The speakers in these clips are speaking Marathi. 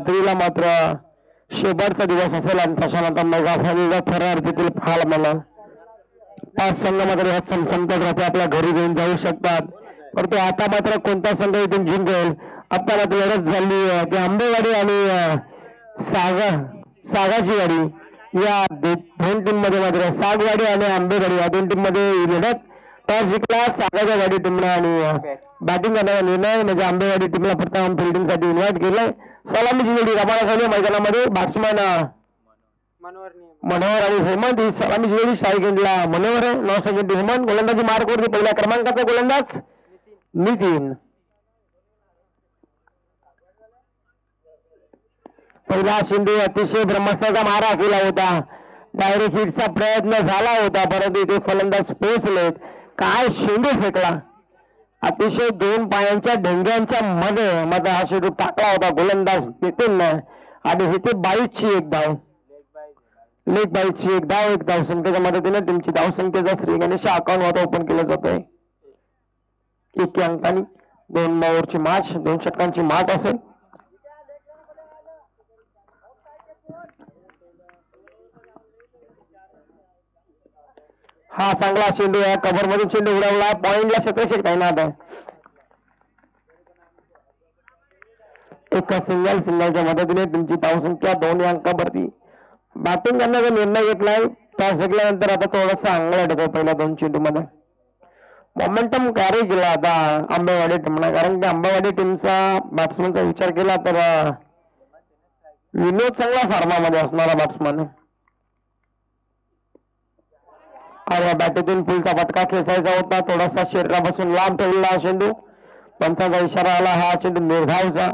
रात्रीला मात्र शेवटचा दिवस असेल आणि तशानंतर मेगा फायनलचा थरार देखील पाहायला मिळाला. 5 संघ मात्र ह्या चमचमत्या ट्रॉफी आपल्या घरी घेऊन जाऊ शकतात. परंतु आता मात्र कोणता संघ इथून जिंकेल आता मात्र लढत झाली आहे की आंबेवाडी आणि सागाची वाडी या दोन टीम मध्ये मात्र सागवाडी आणि आंबेवाडी या दोन टीम मध्ये लढत. टॉस जिंकला सागाच्या वाडी टीमने आणि बॅटिंग करण्याचा निर्णय म्हणजे आंबेवाडी टीमला प्रथम फिल्डिंग साठी इन्व्हाइट केलंय. सलामीची जोडी रवाना झाली मैदानामध्ये. बॅट्समॅन मनोहर आणि हेमंत ही सलामीची जोडी स्ट्राईक मनोहर आहे. 9 हेमंत गोलंदाजी मार्कवरती पहिल्या क्रमांकाचा गोलंदाज नितीन. पहिला शेंडू अतिशय ब्रह्मास्त्राचा मारा केला होता. डायरेक्ट हिटचा प्रयत्न झाला होता परंतु इथे फलंदाज पोहोचलेत. काय शेंडू फेकला अतिशय 2 पायांच्या ढेंग्यांच्या मध्ये माझा हा शेंडू टाकला होता गोलंदाज नितीन आणि इथे 22ची एक धाव लेग 22ची एक धाव संख्येच्या मदतीने टीमची धावसंख्येचा श्री गणेश अकाउंट आता ओपन केलं जातोय. 1 अंकांनी 2 ओव्हरची मॅच 2 षटकांची मॅच असेल. हा चांगला चेंडू आहे. कव्हर मधून चेंडू उडवला. पॉइंटला शतक तैनात आहे. एका सिंगलच्या मदतीने तुमची धावसंख्या 2 अंकावरती. बॅटिंग करण्याचा निर्णय घेतलाय. टॉस जिंकल्यानंतर आता थोडासा अंगला टाकतो पहिल्या 2 चेंडू मध्ये. मोमेंटम कॅरी केला आता आंबेवाडी टीमला कारण की आंबेवाडी टीमचा बॅट्समनचा विचार केला तर विनोद चांगला फॉर्मामध्ये असणारा बॅट्समन आहे. या बॅटीतून पुलचा फटका खेचायचा होता. थोडासा शरीरापासून लांब ठेवलेला चेंडू. पंचाचा इशारा आला. हा चेंडू निर्धावचा.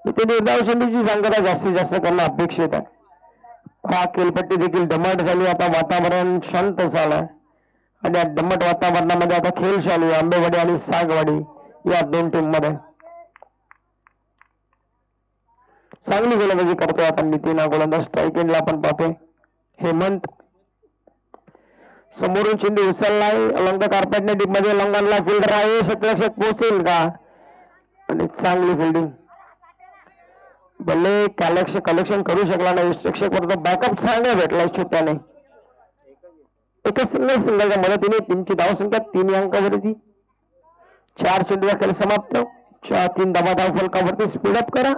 इथे निर्धाव चेंडूची सांगता जास्तीत जास्त करणं अपेक्षित आहे. हा खेळपट्टी देखील दमट झाली. आता वातावरण शांत झालं आणि या दमट वातावरणामध्ये आता खेळ चालू आहे आंबेवाडी आणि सागवाडी या 2 टीम मध्ये. चांगली गोलंदाजी करतोय आता नितीन. गोलंदाज स्ट्राईक एंडला आपण पाहतोय. हेमंत समोरून चेंडू उचललाय. अलंग कार्पेटने टीम मध्ये लंगनला फिल्डर आहे. क्षेत्ररक्षक पोहोचेल का आणि चांगली फिल्डिंग. भले कलेक्शन करू शकला नाही शिक्षक परंतु बॅकअप चांगला भेटलाय छोट्याने. एका सिंगलच्या मदतीने टीमची धावसंख्या 3 अंकावरती. 4 चेंडूचा खेळ समाप्त. 3 धाव फलकावरती स्पीडअप करा.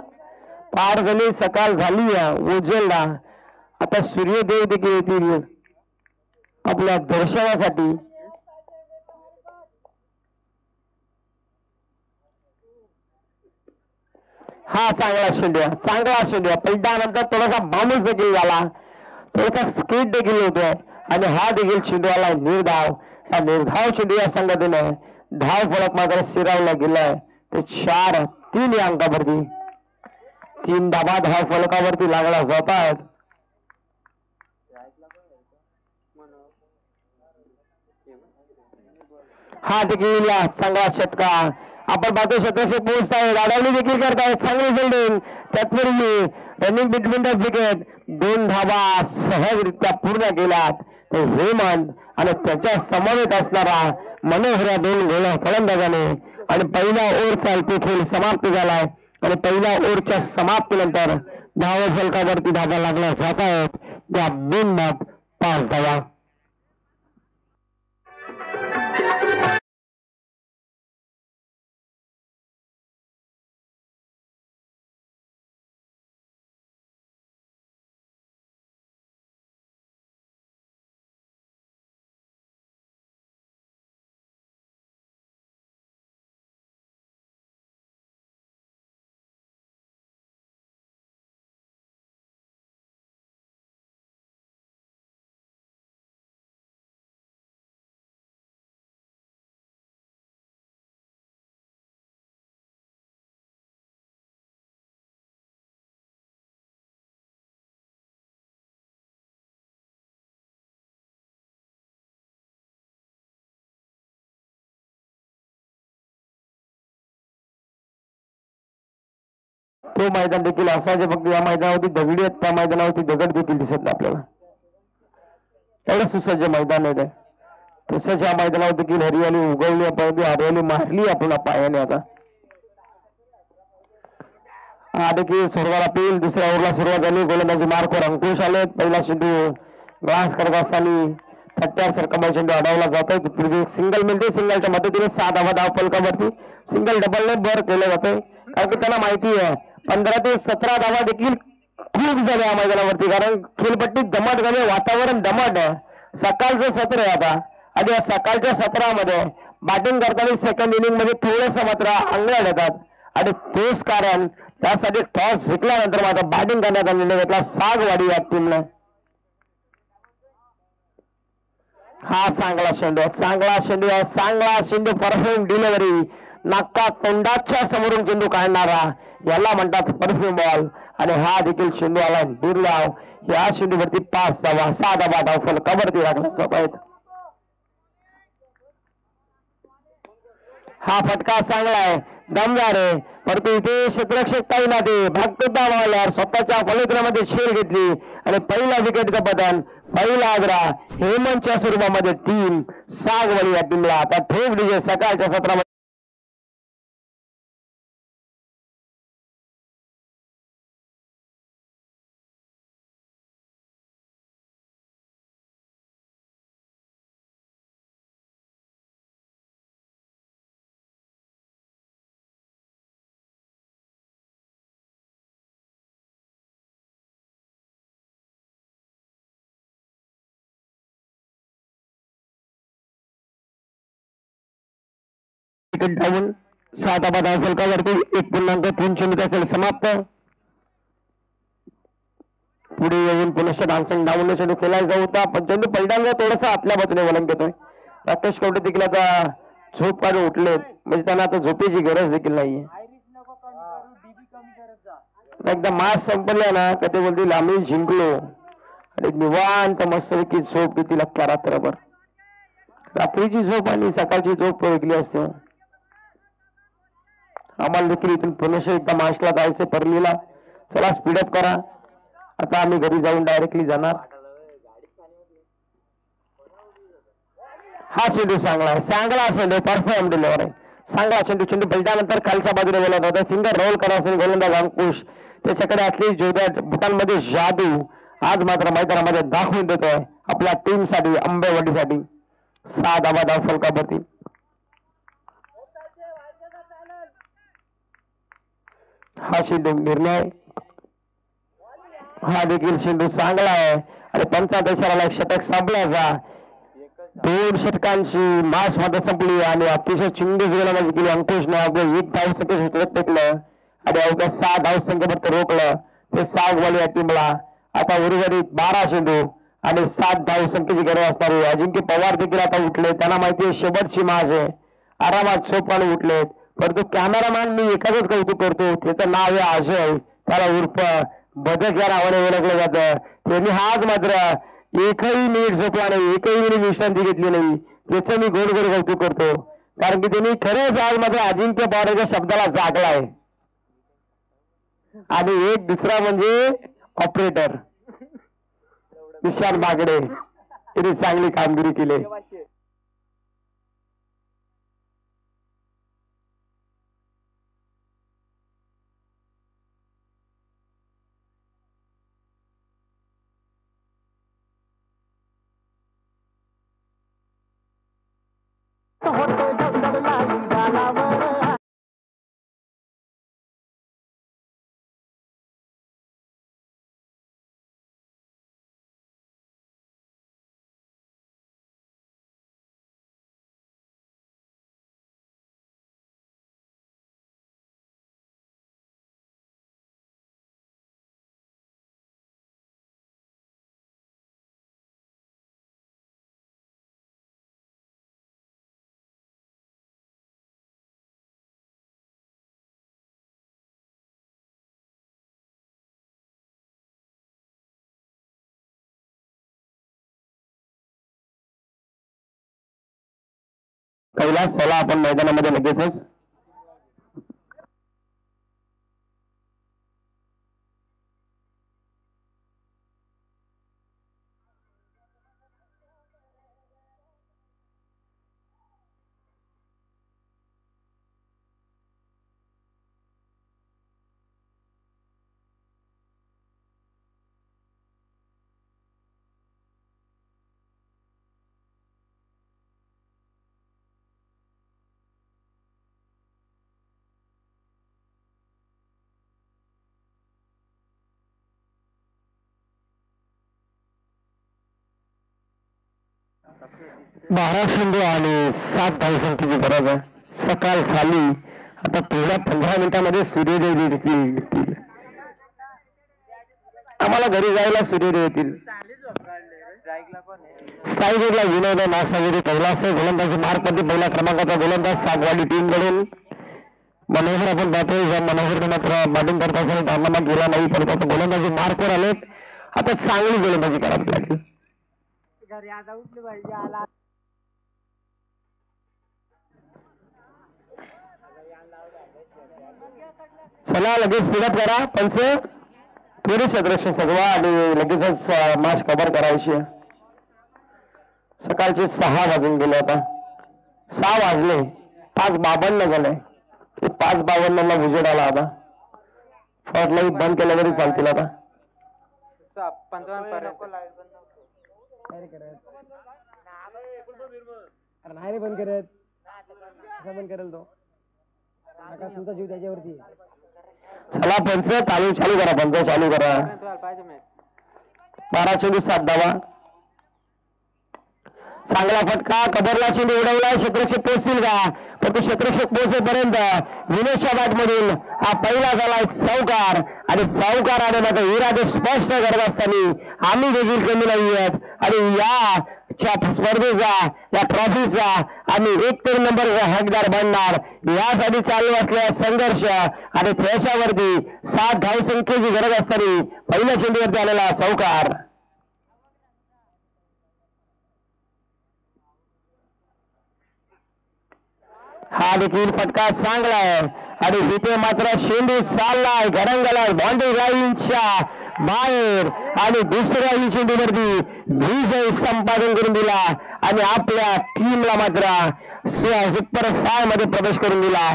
पार झाली सकाळ झाली उजेलला. आता सूर्यदेव देखील येतील आपल्या दर्शनासाठी. हा चांगला शेंड्या पलटानंतर थोडासा बाउन्स देखील झाला. थोडासा स्किट देखील होतोय आणि हा देखील चेंडूला निर्धाव. या निर्धाव चेंडू या संघटने धाव फलक मात्र स्थिरावला गेलाय. ते 4-3 या अंकावरती. 3 धावा धाव फलकावरती लागला जात आहेत. हा देखील चांगला षटका आपण पाहतो. क्षेत्ररक्षक पोहोचताय. गाडवली देखील करतायत. चांगली फिल्डिंग. त्याचपूर्वी रनिंग बिटवीन द विकेट 2 धावा सहजरित्या पूर्ण केल्यात. हेमंत आणि त्याच्या समवेत असणारा मनोहर 2 फलंदाजाने आणि पहिल्या ओव्हरचा खेळ समाप्त झालाय आणि पहिल्या ओव्हरच्या समाप्तीनंतर धावा फलकावरती धावा लागल्या जात आहेत. या 5 धावा. तो मैदान देखील असायचे. फक्त या मैदानावरती दगडी आहेत. त्या मैदानावरती दगड देखील दिसत नाही आपल्याला. एवढं सुसज्ज मैदान आहे. तसंच या मैदानावर देखील हरियाली उगवली. आपण हरियाली मारली आपण पायाने. हा देखील सुरुवात अपील दुसऱ्या ओव्हरला सुरुवात झाली. गोलंदाजी मार्कवर अंकुश आले. पहिला चेंडू ग्लास करत असताना थट्ट्यार सरकमाई चेंडू अडवला जातोय. पूर्वी सिंगल मिळते. सिंगलच्या मदतीने 6 धाव फलकावरती सिंगल डबलने बर केलं जातंय. कारण की त्यांना माहिती आहे 15 ते 17 धावा देखील खूप झाल्या या मैदानावरती. कारण खेळपट्टी दमट झाली. वातावरण दमट आहे. सकाळचं सत्र आहे आता आणि या सकाळच्या सत्रामध्ये बॅटिंग करताना सेकंड इनिंग मध्ये थोडंसं मात्र अंगलट येतात आणि तोच कारण त्यासाठी टॉस जिंकल्यानंतर मात्र बॅटिंग करण्याचा निर्णय घेतला सागवाडी या टीमनं. हा चांगला चेंडू चांगला चेंडू परफ्यूम डिलिव्हरी नाका तोंडाच्या समोरून चेंडू काढणारा याला म्हणतात परफ्यूम बॉल आणि हा देखील चेंडू आला दुर्लाव. या चेंडूवरती 5 धावा 6 धावा धाव फलकावरती लागला आहेत. हा फटका चांगला आहे दमदार आहे परंतु इथे क्षेत्ररक्षक काही ना ते भागतुद्धा वावल्यावर स्वतःच्या फलक्रमामध्ये शेर घेतली आणि पहिला विकेटचं पतन पहिला आग्रा हेमंतच्या स्वरूपामध्ये टीम सागवडी या टीमला आता ठोक डीजे सकाळच्या सत्रामध्ये विकेट धावून 7 धावा धाव फलकावरती 1.3 चेंडूचा खेळ समाप्त. पुढे येऊन पुनश्च डान्सिंग डाऊन चेंडू खेळायचा होता पण चेंडू पहिल्यांदा थोडासा आपल्या बाजूने वळण घेतोय. राकेश कवटे देखील आता झोप काढून उठले म्हणजे त्यांना आता झोपेची गरज देखील नाहीये. एकदा मास संपल्या ना कधी बोलतील आम्ही जिंकलो आणि निवांत मस्तपैकी झोप घेतील अख्ख्या रात्रभर. रात्रीची झोप आणि सकाळची झोप वेगळी असते. आम्हाला देखील इथून पुनश्च एकदा माशला जायचं परलीला. चला स्पीडअप करा आता आम्ही घरी जाऊन डायरेक्टली जाणार. हा चेंडू चांगला चेंडू परफॉर्म डिलिव्हर आहे. चांगला चेंडू पलट्यानंतर खालच्या बाजूने बोलत होता फिंगर रोल करा असेल गोलंदाज अंकुश त्याच्याकडे असली जोड्या बुटांमध्ये जादू आज मात्र मैदानामध्ये दाखवून देतोय आपल्या टीमसाठी आंबेवाडीसाठी. 6 धावा धाव फलकावरती. हा चेंडू निर्णय हा देखील चेंडू चांगला आहे आणि पंचाहत्तर इशाराला षटक संपल्याचा 2 षटकांची मास मध्ये संपली आणि अतिशय चिंडीच गोलंदाजी केली अंकुशने. अवघ्या 1 धावसंख्येत टेकलं आणि अवघ्या 6 धावसंख्येपर्यंत रोखलं ते सागवाडी या टीमला. आता उर्वरित 12 चेंडू आणि 7 धावसंख्येची गरज असणारे अजिंक्य पवार देखील आता उठले. त्यांना माहिती आहे शेवटची माज आहे. आरामात सोपाने उठलेत परंतु कॅमेरामॅन मी एकाच कौतुक करतो त्याचं नाव आहे अजय. त्याला उर्फ बदक या नावाने ओळखलं जातं. त्यांनी आज मात्र एकही मिनिट झोपला नाही एकही मिनिट विश्रांती घेतली नाही त्याचं मी गोड गोड कौतुक करतो कारण की त्यांनी खरंच आज मात्र अजिंक्य पवारांच्या शब्दाला जागलाय. आणि एक दुसरा म्हणजे ऑपरेटर विशाल बागडे त्यांनी चांगली कामगिरी केली. कैलास चला आपण मैदानामध्ये लगेचच. 12 चेंडू आणि 7 धावसंख्येची गरज आहे. सकाळ झाली, आता थोड्या 15 मिनिटांमध्ये सूर्योदय येतील. आम्हाला घरी जायला सूर्योदय येतील. स्ट्राईकला विनोद नासागिरी पहिला असे गोलंदाजी मार्कमध्ये पहिला क्रमांकाचा गोलंदाज सागवाडी टीम कडून मनोहर आपण पाहतोय. ज्या मनोहरने मात्र बॅटिंग करत असेल टुर्नामेंट गेला नाही, परंतु आता गोलंदाजी मार्कवर आलेत. आता चांगली गोलंदाजी करावी लागेल. चला लगेच स्पीडअप करा. पंच त्वरित क्षेत्ररक्षण सगवा आणि लगेचच मॅच कव्हर करायची आहे. सकाळचे 6 वाजून गेले. आता 6 वाजले, 5:52 झाले. 5:52 उजेड आला. आता फॉटलाईट बंद केल्या तरी चालतील. आता नाही रे बंद करत, बंद करेल तो तुमचा जीव त्याच्यावरती. चला पंच चालू करा. पंच चालू करा. 12 चेंडू 7 धावा. चांगला फटका, कबरला चेंडू उडवला. क्षेत्ररक्षक पोहोचतील का? पण तो क्षेत्ररक्षक पोहोचेपर्यंत विनेशच्या बॅट मधून हा पहिला झालाय चौकार. आणि चौकार आणि मात्र इरादे स्पष्ट करत असताना आम्ही देखील कमी नाही आहेत. आणि या स्पर्धेचा, या ट्रॉफीचा आम्ही 1 नंबरचा हकदार बनणार. यासाठी चालू असलेला संघर्ष आणि त्याच्यावरती 7 धावसंख्येची गरज असताना पहिल्या चेंडूवरती आलेला चौकार. हा देखील फटका चांगला आहे. आणि इथे मात्र चेंडू चाललाय घरंगला बाउंड्री लाईनच्या बाहेर. आणि दुसऱ्या चेंडूवरती विजय संपादन करून दिला आणि आपल्या टीमला मात्र सुपर 5 मध्ये प्रवेश करून दिला.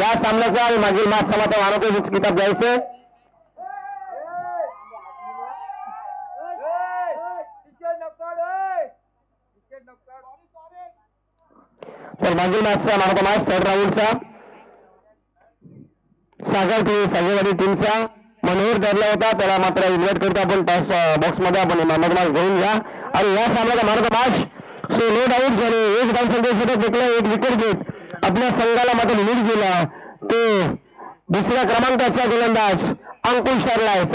या सामन्याचा आणि मागील मॅचचा मात्र मानवतेच किताब द्यायचं. तर मागील मॅचचा मानवता मॅच 3rd राऊंडचा सागरवाडी टीमचा मनोहर धरला होता. त्याला मात्र इन्व्हाइट करतो आपण टॉस बॉक्स मध्ये. आपण मानवता मॅच घेऊन घ्या. आणि या सामन्याचा मानवता मॅच नो डाऊट झाले. 1 धावसंख्येसाठी घेतला, 1 विकेट घेत आपल्या संघाला मात्र लीड गेला. तो दुसऱ्या क्रमांकाचा गोलंदाज अंकुश ठरलाय.